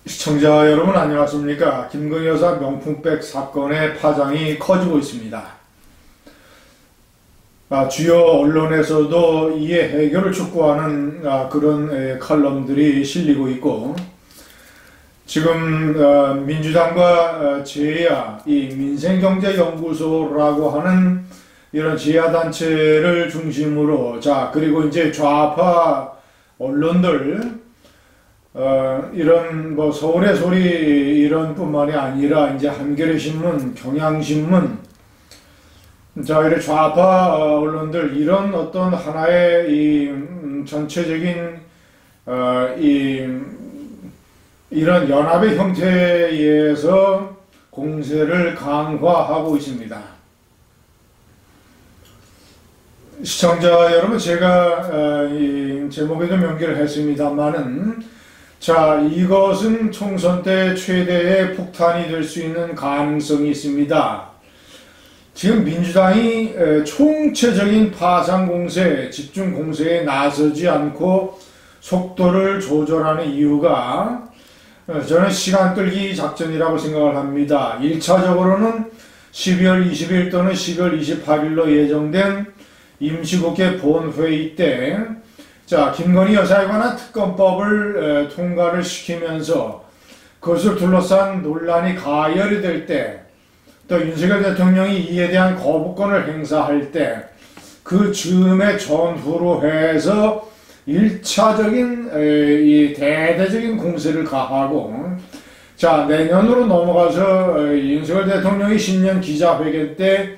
시청자 여러분 안녕하십니까. 김건희 여사 명품백 사건의 파장이 커지고 있습니다. 주요 언론에서도 이에 해결을 촉구하는 그런 칼럼들이 실리고 있고, 지금 민주당과 제야, 이 민생경제연구소라고 하는 이런 제야단체를 중심으로, 그리고 이제 좌파 언론들, 이런 서울의 소리 이런 뿐만이 아니라 이제 한겨레 신문, 경향신문, 이런 좌파 언론들, 이런 어떤 하나의 이 전체적인 이런 연합의 형태에 의해서 공세를 강화하고 있습니다. 시청자 여러분, 제가 이 제목에 좀 연기를 했습니다만은, 이것은 총선 때 최대의 폭탄이 될 수 있는 가능성이 있습니다. 지금 민주당이 총체적인 파상 공세, 집중 공세에 나서지 않고 속도를 조절하는 이유가, 저는 시간 끌기 작전이라고 생각을 합니다. 1차적으로는 12월 20일 또는 12월 28일로 예정된 임시국회 본회의 때 김건희 여사에 관한 특검법을 통과를 시키면서 그것을 둘러싼 논란이 가열이 될 때, 또 윤석열 대통령이 이에 대한 거부권을 행사할 때, 그 즈음의 전후로 해서 1차적인 이 대대적인 공세를 가하고, 내년으로 넘어가서 윤석열 대통령이 신년 기자회견 때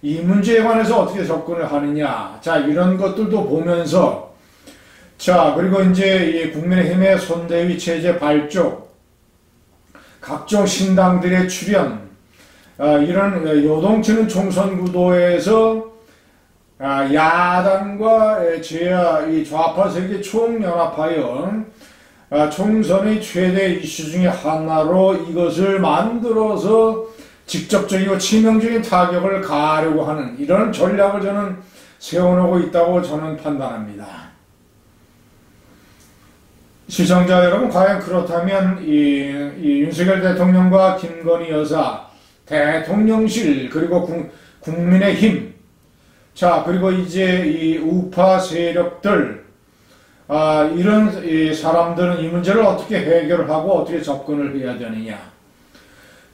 이 문제에 관해서 어떻게 접근을 하느냐, 이런 것들도 보면서, 그리고 이제 이 국민의힘의 선대위 체제 발족, 각종 신당들의 출현, 이런 요동치는 총선 구도에서 야당과 제야 이 좌파 세계 총연합하여 총선의 최대 이슈 중에 하나로 이것을 만들어서 직접적이고 치명적인 타격을 가하려고 하는 이런 전략을 저는 세워놓고 있다고 저는 판단합니다. 시청자 여러분, 과연 그렇다면 이 윤석열 대통령과 김건희 여사, 대통령실, 그리고 국민의힘, 그리고 이제 이 우파 세력들, 이런 이 사람들은 이 문제를 어떻게 해결을 하고 어떻게 접근을 해야 되느냐.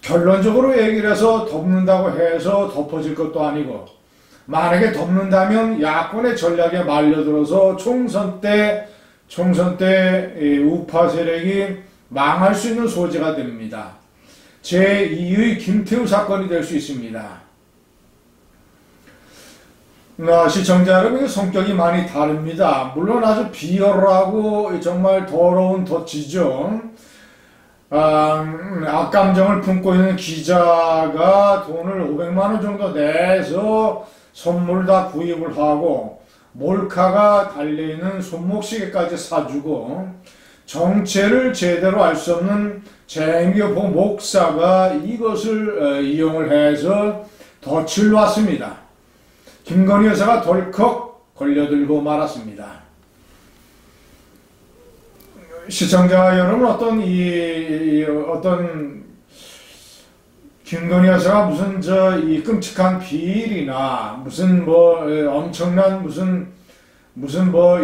결론적으로 얘기를 해서 덮는다고 해서 덮어질 것도 아니고, 만약에 덮는다면 야권의 전략에 말려들어서 총선 때 우파 세력이 망할 수 있는 소지가 됩니다. 제2의 김태우 사건이 될 수 있습니다. 시청자 여러분, 성격이 많이 다릅니다. 물론 아주 비열하고 정말 더러운 덫이죠. 악감정을 품고 있는 기자가 돈을 500만원 정도 내서 선물 다 구입을 하고, 몰카가 달려있는 손목시계까지 사주고, 정체를 제대로 알 수 없는 재미교포 목사가 이것을 이용을 해서 덫을 놨습니다. 김건희 여사가 덜컥 걸려들고 말았습니다. 시청자 여러분, 어떤 김건희 여사가 무슨 이 끔찍한 비일이나 무슨 엄청난 무슨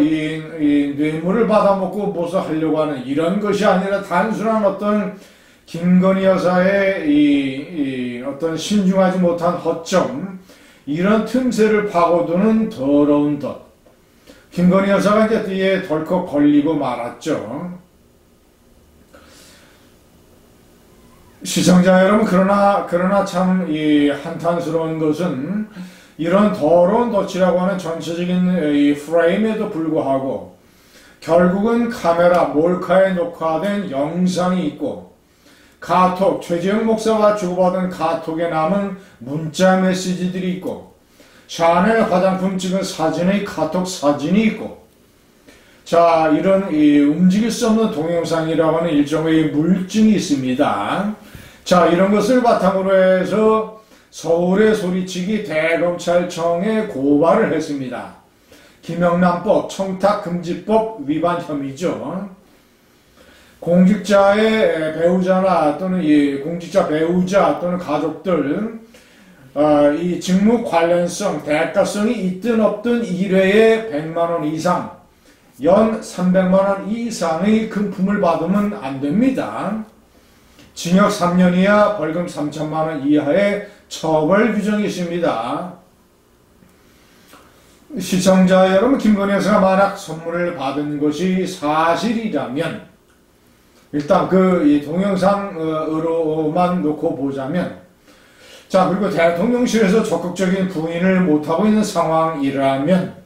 이 뇌물을 받아먹고 무엇을 하려고 하는 이런 것이 아니라 단순한 어떤 김건희 여사의 이 어떤 신중하지 못한 허점, 이런 틈새를 파고드는 더러운 덫. 김건희 여사가 이제 뒤에 덜컥 걸리고 말았죠. 시청자 여러분, 그러나 참 이 한탄스러운 것은, 이런 더러운 덫이라고 하는 전체적인 이 프레임에도 불구하고 결국은 카메라, 몰카에 녹화된 영상이 있고, 카톡, 최재형 목사가 주고받은 카톡에 남은 문자 메시지들이 있고, 샤넬 화장품 찍은 사진의 카톡 사진이 있고, 이런 이 움직일 수 없는 동영상이라고 하는 일종의 물증이 있습니다. 이런 것을 바탕으로 해서 서울의 소리치기 대검찰청에 고발을 했습니다. 김영란법, 청탁금지법 위반 혐의죠. 공직자의 배우자나 또는 이 공직자 배우자 또는 가족들 이 직무 관련성, 대가성이 있든 없든 1회에 100만원 이상, 연 300만원 이상의 금품을 받으면 안 됩니다. 징역 3년 이하, 벌금 3천만원 이하의 처벌 규정이 있습니다. 시청자 여러분, 김건희 여사가 만약 선물을 받은 것이 사실이라면, 일단 이 동영상으로만 놓고 보자면, 자, 그리고 대통령실에서 적극적인 부인을 못하고 있는 상황이라면,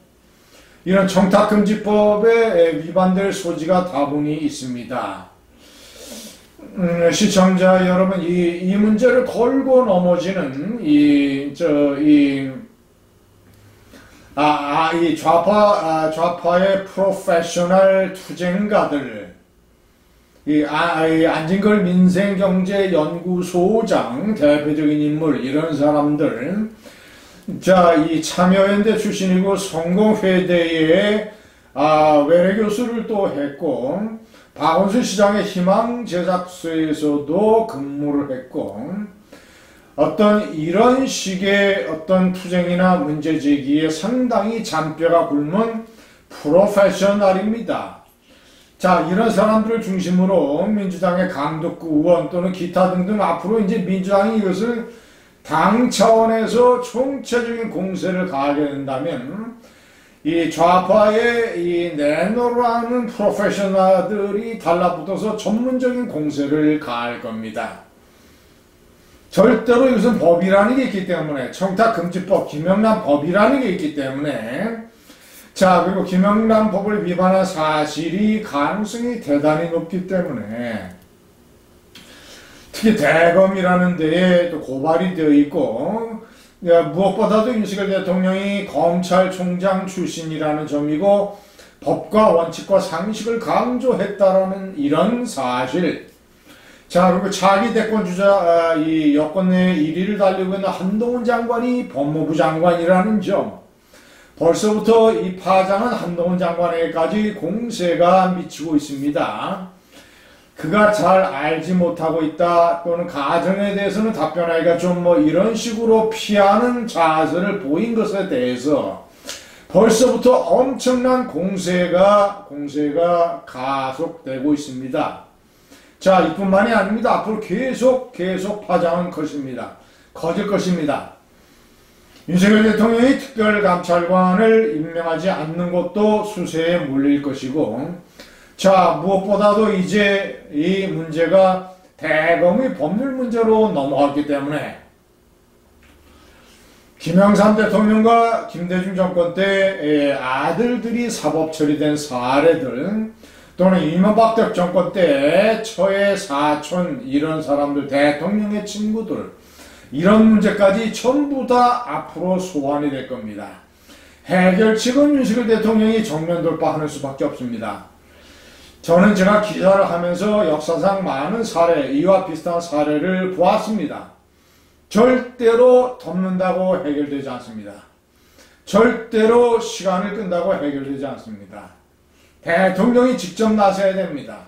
이런 청탁금지법에 위반될 소지가 다분히 있습니다. 시청자 여러분, 이 문제를 걸고 넘어지는 이 좌파의 프로페셔널 투쟁가들, 안진걸 민생경제연구소장 대표적인 인물, 이런 사람들, 자, 이 참여연대 출신이고 성공회대의 외래교수를 또 했고, 박원순 시장의 희망제작소에서도 근무를 했고, 이런 식의 투쟁이나 문제제기에 상당히 잔뼈가 굵은 프로페셔널입니다. 자, 이런 사람들을 중심으로 민주당의 강덕구 의원 또는 기타 등등 앞으로 이제 민주당이 이것을 당 차원에서 총체적인 공세를 가하게 된다면, 이 좌파의 이 내노라는 프로페셔널들이 달라붙어서 전문적인 공세를 가할 겁니다. 절대로 이것은 법이라는 게 있기 때문에, 청탁금지법, 김영란 법이라는 게 있기 때문에, 자, 그리고 김영란 법을 위반한 사실이 가능성이 대단히 높기 때문에, 특히 대검이라는 데에 또 고발이 되어 있고, 무엇보다도 윤석열 대통령이 검찰총장 출신이라는 점이고, 법과 원칙과 상식을 강조했다라는 이런 사실. 자, 그리고 차기 대권주자, 이 여권 내 1위를 달리고 있는 한동훈 장관이 법무부 장관이라는 점. 벌써부터 이 파장은 한동훈 장관에게까지 공세가 미치고 있습니다. 그가 잘 알지 못하고 있다, 또는 가정에 대해서는 답변하기가 좀 이런 식으로 피하는 자세를 보인 것에 대해서 벌써부터 엄청난 공세가 가속되고 있습니다. 자, 이뿐만이 아닙니다. 앞으로 계속 파장은 커질 것입니다. 윤석열 대통령이 특별감찰관을 임명하지 않는 것도 수세에 몰릴 것이고, 자, 무엇보다도 이제 이 문제가 대검의 법률 문제로 넘어갔기 때문에, 김영삼 대통령과 김대중 정권 때 아들들이 사법 처리된 사례들, 또는 이명박 정권 때 처의 사촌, 이런 사람들, 대통령의 친구들, 이런 문제까지 전부 다 앞으로 소환이 될 겁니다. 해결책은 윤석열 대통령이 정면 돌파하는 수밖에 없습니다. 저는 제가 기자를 하면서 역사상 많은 사례, 이와 비슷한 사례를 보았습니다. 절대로 덮는다고 해결되지 않습니다. 절대로 시간을 끈다고 해결되지 않습니다. 대통령이 직접 나서야 됩니다.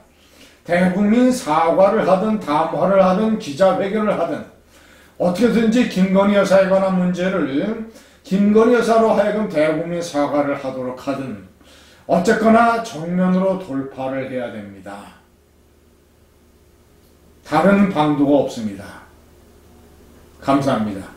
대국민 사과를 하든 담화를 하든 기자회견을 하든 어떻게든지 김건희 여사에 관한 문제를 김건희 여사로 하여금 대국민 사과를 하도록 하든 어쨌거나 정면으로 돌파를 해야 됩니다. 다른 방도가 없습니다. 감사합니다.